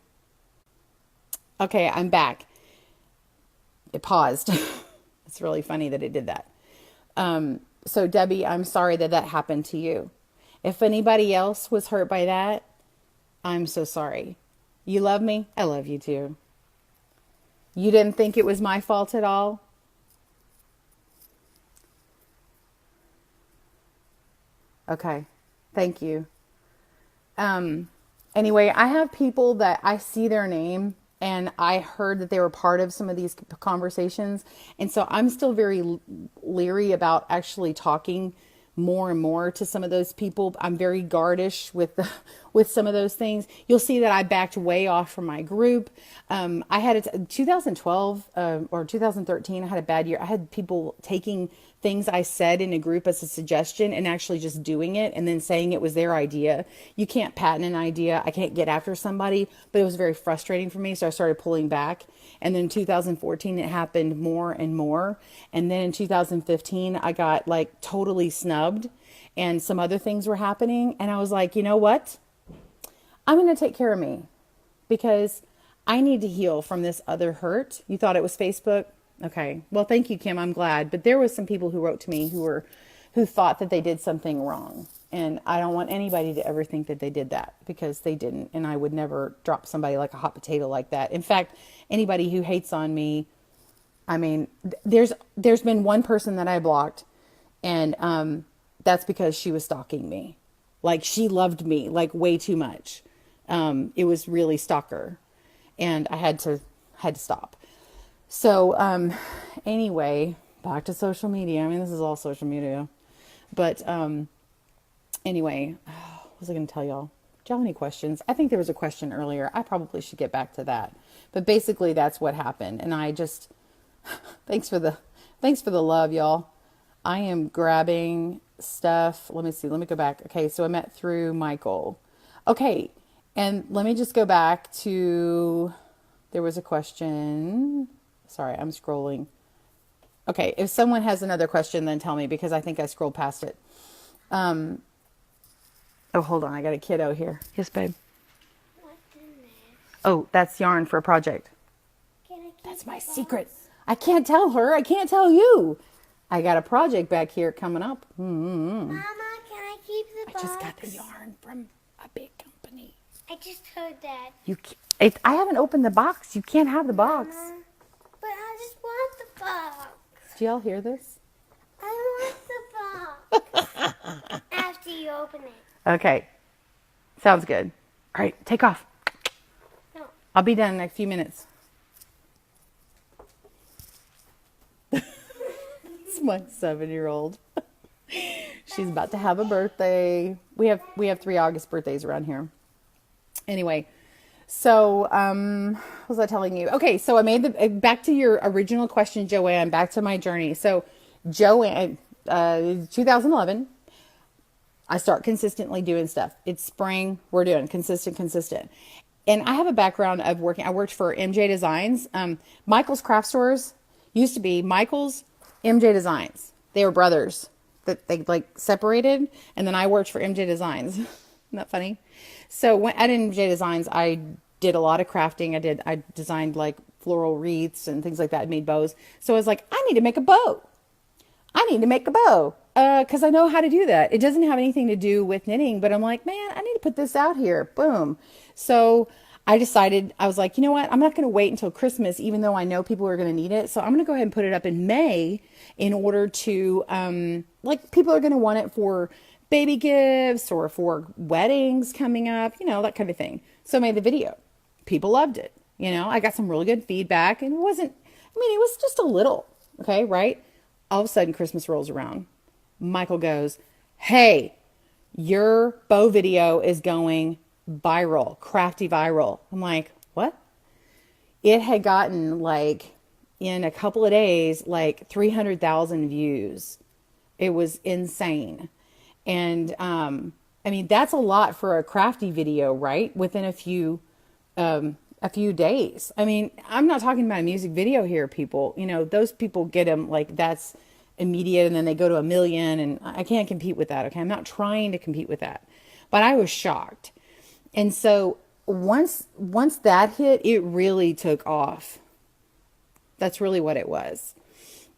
Okay, I'm back. It paused. It's really funny that it did that. So Debbie, I'm sorry that that happened to you. If anybody else was hurt by that, I'm so sorry. You love me? I love you too. You didn't think it was my fault at all? Okay. Thank you. Anyway, I have people that I see their name and I heard that they were part of some of these conversations. And so I'm still very leery about actually talking more and more to some of those people. I'm very guardish with with some of those things. You'll see that I backed way off from my group. I had 2012 or 2013. I had a bad year. I had people taking things I said in a group as a suggestion and actually just doing it and then saying it was their idea. You can't patent an idea. I can't get after somebody, but it was very frustrating for me. So I started pulling back. And then in 2014, it happened more and more. And then in 2015, I got like totally snubbed and some other things were happening. And I was like, you know what? I'm going to take care of me because I need to heal from this other hurt. You thought it was Facebook? Okay. Well, thank you, Kim. I'm glad. But there was some people who wrote to me who thought that they did something wrong. And I don't want anybody to ever think that they did that because they didn't. And I would never drop somebody like a hot potato like that. In fact, anybody who hates on me, I mean, there's been one person that I blocked and that's because she was stalking me. Like she loved me like way too much. It was really stalker and I had to stop. So, anyway, back to social media. I mean, this is all social media, but, anyway, what was I going to tell y'all? Do y'all have any questions? I think there was a question earlier. I probably should get back to that, but basically that's what happened. And I just, thanks for the love, y'all. I am grabbing stuff. Let me see. Let me go back. Okay. So I met through Michael. Okay. And let me just go back to, there was a question. Sorry, I'm scrolling. Okay, if someone has another question, then tell me because I think I scrolled past it. Oh, hold on. I got a kiddo here. Yes, babe. What's in this? Oh, that's yarn for a project. Can I keep That's my the secret. box? I can't tell her. I can't tell you. I got a project back here coming up. Mama, can I keep the I box? just got the yarn from a big company. I just heard that. I haven't opened the box. You can't have the box. Mama, but I just want the box. Do y'all hear this? I want the box. After you open it. Okay. Sounds good. All right, take off. No. I'll be done in a few minutes. It's my 7-year-old. She's about to have a birthday. We have 3 August birthdays around here. Anyway, so what was I telling you? Okay, so I made back to your original question, Joanne, back to my journey. So Joanne, 2011, I start consistently doing stuff. It's spring. We're doing consistent. And I have a background of working. I worked for MJ Designs. Michael's Craft Stores used to be Michael's MJ Designs. They were brothers that they like separated. And then I worked for MJ Designs. Isn't that funny? So when at MJ Designs, I did a lot of crafting. I designed like floral wreaths and things like that. I made bows. So I was like, I need to make a bow. I need to make a bow because I know how to do that. It doesn't have anything to do with knitting, but I'm like, man, I need to put this out here. Boom. So I decided, I was like, you know what? I'm not going to wait until Christmas, even though I know people are going to need it. So I'm going to go ahead and put it up in May in order to, like, people are going to want it for baby gifts or for weddings coming up, you know, that kind of thing. So I made the video. People loved it. You know, I got some really good feedback and it wasn't, I mean, it was just a little, okay, right? All of a sudden, Christmas rolls around. Michael goes, hey, your bow video is going viral, crafty viral. I'm like, what? It had gotten like in a couple of days, like 300,000 views. It was insane. And, I mean, that's a lot for a crafty video, right? Within a few days. I mean, I'm not talking about a music video here, people. You know, those people get them like that's immediate and then they go to 1 million and I can't compete with that. Okay. I'm not trying to compete with that, but I was shocked. And so once that hit, it really took off. That's really what it was.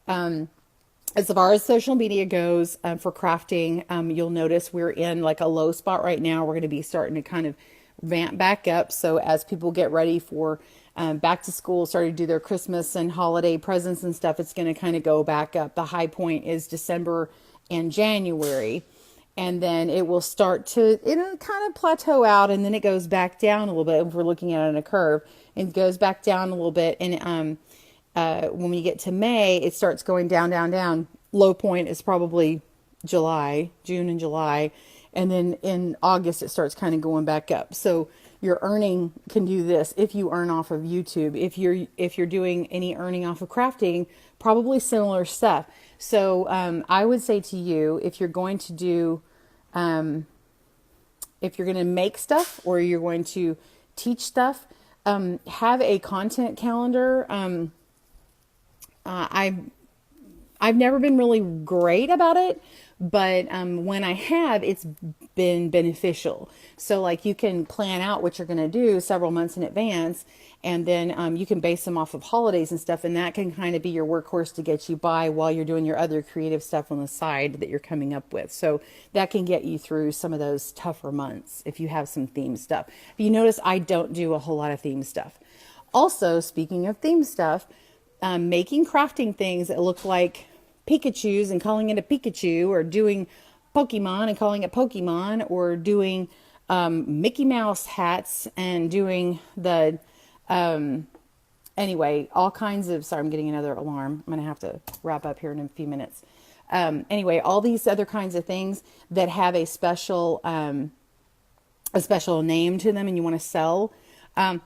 As far as social media goes, for crafting, you'll notice we're in like a low spot right now. We're going to be starting to kind of vamp back up. So as people get ready for back to school, starting to do their Christmas and holiday presents and stuff, it's going to kind of go back up. The high point is December and January. And then it will start to, it'll kind of plateau out and then it goes back down a little bit. If we're looking at it on a curve, it goes back down a little bit. And when we get to May, it starts going down, down, down. Low point is probably June and July. And then in August, it starts kind of going back up. So your earning can do this if you earn off of YouTube. If you're doing any earning off of crafting, probably similar stuff. So I would say to you, if you're going to do, if you're going to make stuff or you're going to teach stuff, have a content calendar. I've never been really great about it, but when I have, it's been beneficial. So like you can plan out what you're going to do several months in advance, and then you can base them off of holidays and stuff, and that can kind of be your workhorse to get you by while you're doing your other creative stuff on the side that you're coming up with. So that can get you through some of those tougher months if you have some theme stuff. But you notice I don't do a whole lot of theme stuff. Also, speaking of theme stuff, making crafting things that look like Pikachu's and calling it a Pikachu, or doing Pokemon and calling it Pokemon, or doing Mickey Mouse hats and doing the anyway, all kinds of, sorry, I'm getting another alarm. I'm gonna have to wrap up here in a few minutes. Anyway, all these other kinds of things that have a special name to them and you want to sell,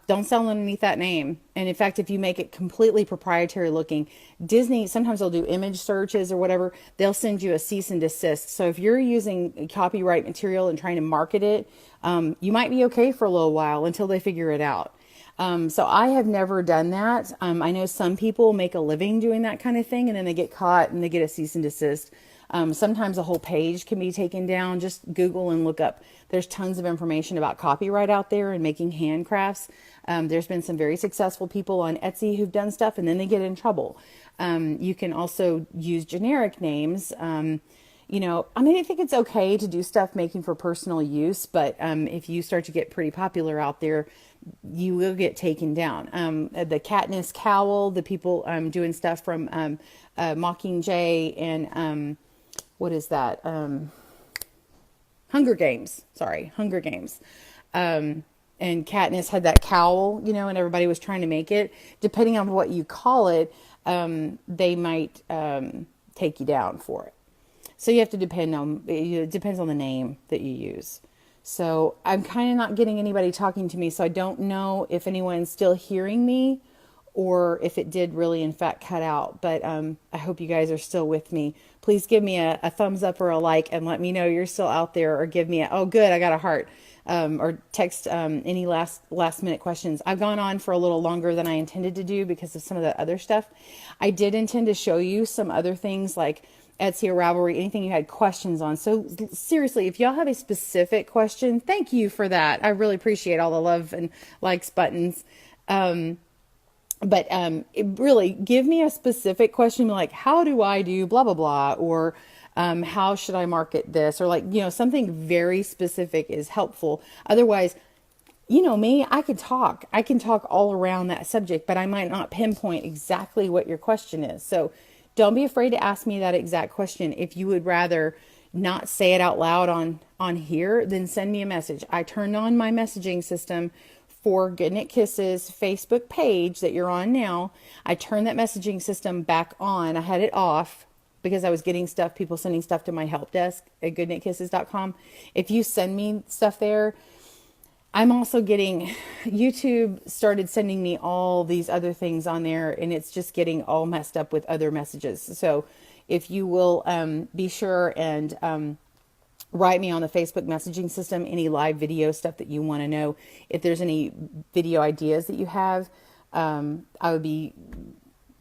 don't sell underneath that name. And in fact, if you make it completely proprietary looking, Disney, sometimes they'll do image searches or whatever. They'll send you a cease and desist. So if you're using copyright material and trying to market it, you might be okay for a little while until they figure it out. So I have never done that. I know some people make a living doing that kind of thing, and then they get caught and they get a cease and desist. Sometimes a whole page can be taken down. Just Google and look up. There's tons of information about copyright out there and making handcrafts. There's been some very successful people on Etsy who've done stuff and then they get in trouble. You can also use generic names. You know, I mean, I think it's okay to do stuff making for personal use, but if you start to get pretty popular out there, you will get taken down. The Katniss Cowl, the people doing stuff from Mockingjay and what is that? Hunger Games. Sorry, Hunger Games. And Katniss had that cowl, you know, and everybody was trying to make it. Depending on what you call it, they might take you down for it. So you have to depend on, it depends on the name that you use. So I'm kind of not getting anybody talking to me, so I don't know if anyone's still hearing me or if it did really in fact cut out. But I hope you guys are still with me. Please give me a thumbs up or a like and let me know you're still out there, or give me a, oh good, I got a heart, or text any last minute questions. I've gone on for a little longer than I intended to do because of some of the other stuff. I did intend to show you some other things like Etsy or Ravelry, anything you had questions on. So seriously, if y'all have a specific question, thank you for that. I really appreciate all the love and likes buttons. But really, give me a specific question like, how do I do blah, blah, blah, or how should I market this? Or like, something very specific is helpful. Otherwise, you know me, I can talk all around that subject, but I might not pinpoint exactly what your question is. So don't be afraid to ask me that exact question. If you would rather not say it out loud on here, then send me a message. I turned on my messaging system for Good Knit Kisses Facebook page that you're on now. I turned that messaging system back on. I had it off because I was getting stuff, people sending stuff to my help desk at goodknitkisses.com. If you send me stuff there, I'm also getting, YouTube started sending me all these other things on there, and it's just getting all messed up with other messages. So if you will be sure and write me on the Facebook messaging system any live video stuff that you want to know. If there's any video ideas that you have, I would be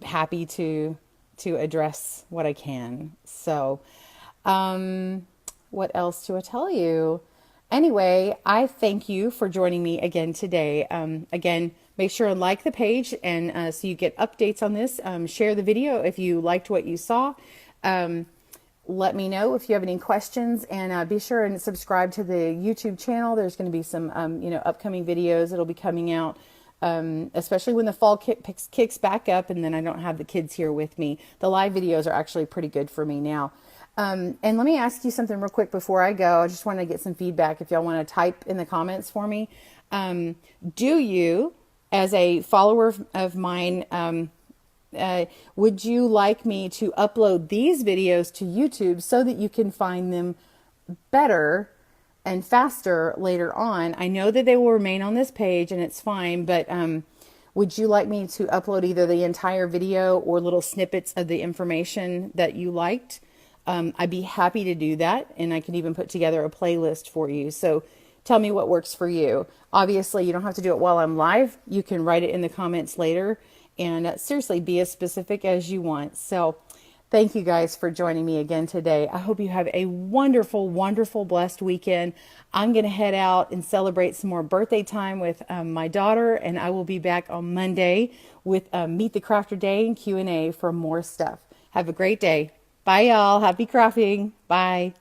happy to address what I can. So what else do I tell you? Anyway, I thank you for joining me again today. Again, make sure and like the page, and so you get updates on this. Share the video if you liked what you saw. Let me know if you have any questions, and be sure and subscribe to the YouTube channel. There's going to be some, upcoming videos that'll be coming out, especially when the fall kicks back up, and then I don't have the kids here with me. The live videos are actually pretty good for me now. And let me ask you something real quick before I go. I just want to get some feedback. If y'all want to type in the comments for me, do you, as a follower of mine, would you like me to upload these videos to YouTube so that you can find them better and faster later on? I know that they will remain on this page and it's fine, but would you like me to upload either the entire video or little snippets of the information that you liked? I'd be happy to do that, and I can even put together a playlist for you. So tell me what works for you. Obviously, you don't have to do it while I'm live. You can write it in the comments later. And seriously, be as specific as you want. So thank you guys for joining me again today. I hope you have a wonderful, wonderful, blessed weekend. I'm going to head out and celebrate some more birthday time with my daughter, and I will be back on Monday with Meet the Crafter Day and Q&A for more stuff. Have a great day. Bye, y'all. Happy crafting. Bye.